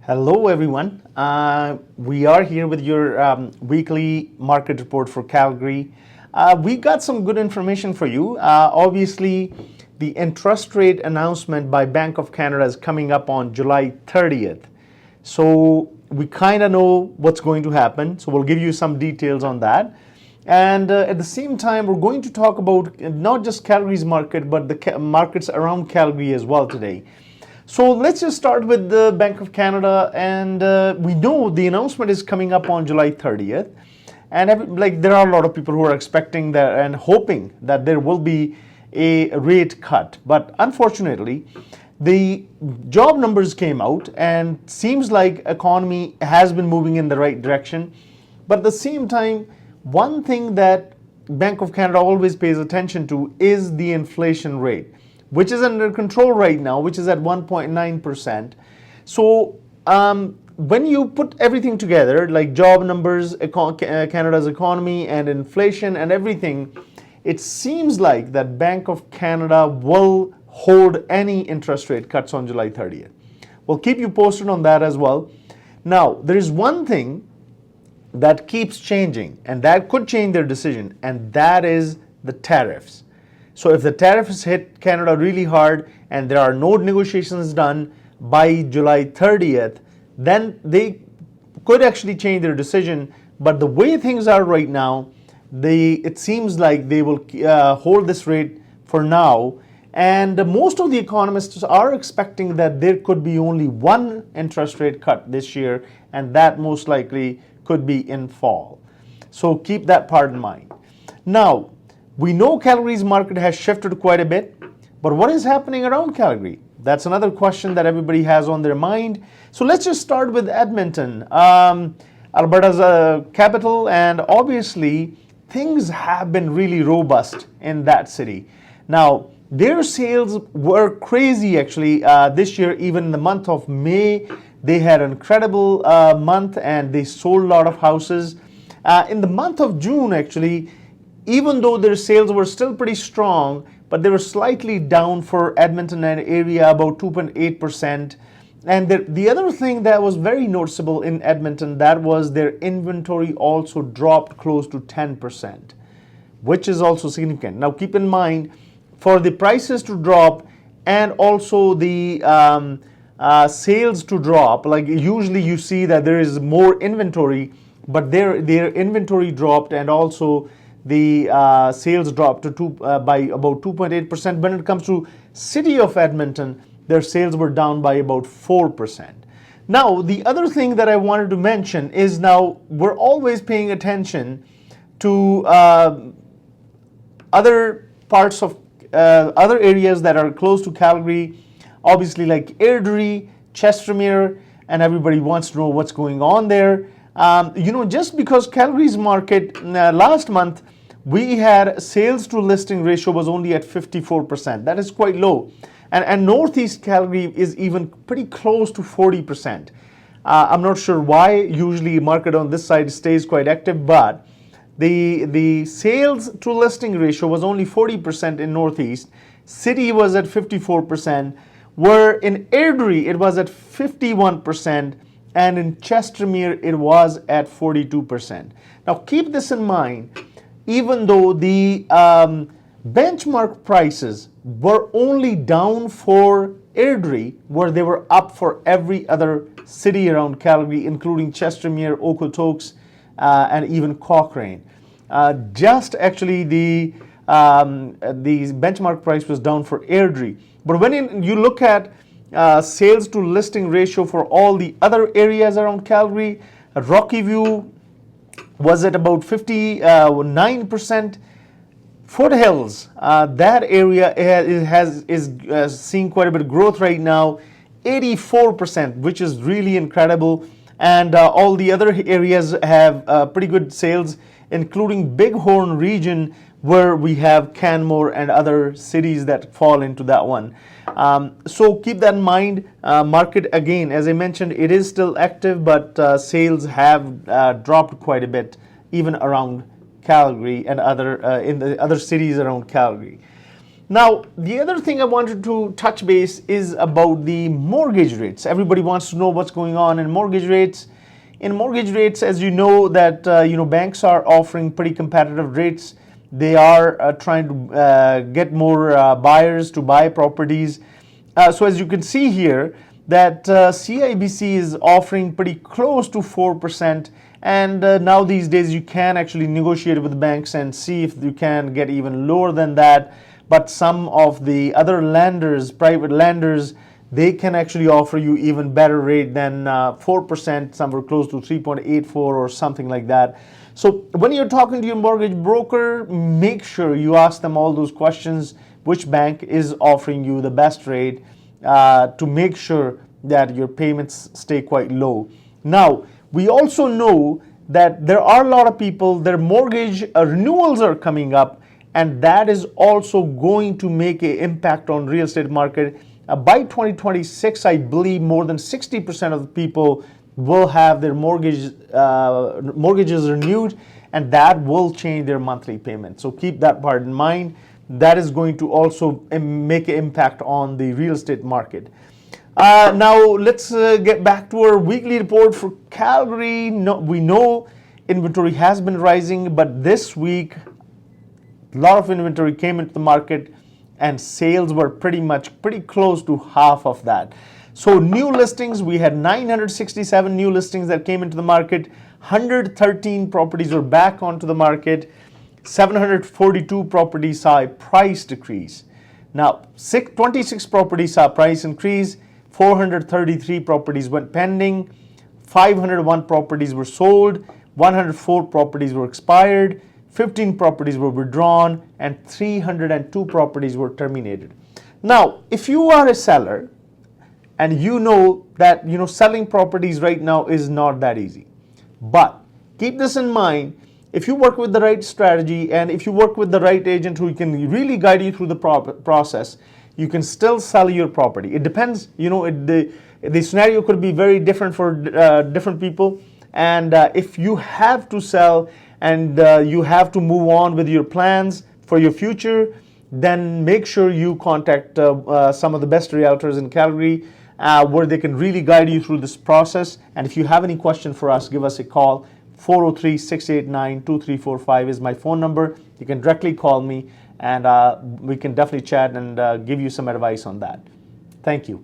Hello, everyone. We are here with your weekly market report for Calgary. We got some good information for you. Obviously, the interest rate announcement by Bank of Canada is coming up on July 30th. So we kind of know what's going to happen. So we'll give you some details on that. And at the same time, we're going to talk about not just Calgary's market, but the markets around Calgary as well today. So let's just start with the Bank of Canada, and we know the announcement is coming up on July 30th, and there are a lot of people who are expecting that and hoping that there will be a rate cut. But unfortunately, the job numbers came out, and seems like economy has been moving in the right direction. But at the same time, one thing that Bank of Canada always pays attention to is the inflation rate, which is under control right now, which is at 1.9%. So when you put everything together, like job numbers, Canada's economy, and inflation and everything, it seems like that Bank of Canada will hold any interest rate cuts on July 30th. We'll keep you posted on that as well. Now, there is one thing that keeps changing, and that could change their decision, and that is the tariffs. So if the tariffs hit Canada really hard and there are no negotiations done by July 30th, then they could actually change their decision. But the way things are right now, it seems like they will hold this rate for now. And most of the economists are expecting that there could be only one interest rate cut this year, and that most likely could be in fall. So keep that part in mind. Now, we know Calgary's market has shifted quite a bit, but what is happening around Calgary? That's another question that everybody has on their mind. So let's just start with Edmonton, Alberta's capital, and obviously things have been really robust in that city. Now, their sales were crazy actually this year. Even in the month of May, they had an incredible month and they sold a lot of houses. In the month of June actually, even though their sales were still pretty strong, but they were slightly down for Edmonton and area, about 2.8%. And the other thing that was very noticeable in Edmonton, that was their inventory also dropped close to 10%, which is also significant. Now keep in mind, for the prices to drop and also the sales to drop, like usually you see that there is more inventory, but their inventory dropped, and also the sales dropped by about 2.8%. When it comes to city of Edmonton, their sales were down by about 4%. Now, the other thing that I wanted to mention is, now we're always paying attention to other parts of other areas that are close to Calgary, obviously like Airdrie, Chestermere, and everybody wants to know what's going on there. Just because Calgary's market last month, we had sales to listing ratio was only at 54%. That is quite low. And Northeast Calgary is even pretty close to 40%. I'm not sure why. Usually market on this side stays quite active, but the sales to listing ratio was only 40% in Northeast. City was at 54%, where in Airdrie it was at 51%, and in Chestermere it was at 42%. Now keep this in mind. Even though the benchmark prices were only down for Airdrie, where they were up for every other city around Calgary, including Chestermere, Okotoks, and even Cochrane. Just actually the benchmark price was down for Airdrie. But when you look at sales to listing ratio for all the other areas around Calgary, Rocky View was at about 59%. Foothills, that area is seeing quite a bit of growth right now, 84%, which is really incredible. And all the other areas have pretty good sales, including Bighorn region, where we have Canmore and other cities that fall into that one. So keep that in mind. Market, again, as I mentioned, it is still active, but sales have dropped quite a bit, even around Calgary and in the other cities around Calgary. Now, the other thing I wanted to touch base is about the mortgage rates. Everybody wants to know what's going on in mortgage rates. In mortgage rates, as you know, that banks are offering pretty competitive rates. They are trying to get more buyers to buy properties. So as you can see here, that CIBC is offering pretty close to 4%. And now these days you can actually negotiate with the banks and see if you can get even lower than that. But some of the other lenders, private lenders, they can actually offer you even better rate than 4%, somewhere close to 3.84 or something like that. So when you're talking to your mortgage broker, make sure you ask them all those questions, which bank is offering you the best rate, to make sure that your payments stay quite low. Now, we also know that there are a lot of people, their mortgage renewals are coming up, and that is also going to make an impact on real estate market. By 2026, I believe more than 60% of the people will have their mortgages renewed, and that will change their monthly payment. So keep that part in mind. That is going to also make an impact on the real estate market. Now let's get back to our weekly report for Calgary. We know inventory has been rising, but this week a lot of inventory came into the market and sales were pretty close to half of that. So new listings, we had 967 new listings that came into the market. 113 properties were back onto the market. 742 properties saw a price decrease. Now 26 properties saw price increase. 433 properties went pending. 501 properties were sold. 104 properties were expired. 15 properties were withdrawn, and 302 properties were terminated. Now, if you are a seller and you know that selling properties right now is not that easy, but keep this in mind. If you work with the right strategy and if you work with the right agent who can really guide you through the process, you can still sell your property. It depends, the scenario could be very different for different people. And if you have to sell and you have to move on with your plans for your future, then make sure you contact some of the best realtors in Calgary, where they can really guide you through this process. And if you have any question for us, give us a call. 403-689-2345 is my phone number. You can directly call me, and we can definitely chat and give you some advice on that. Thank you.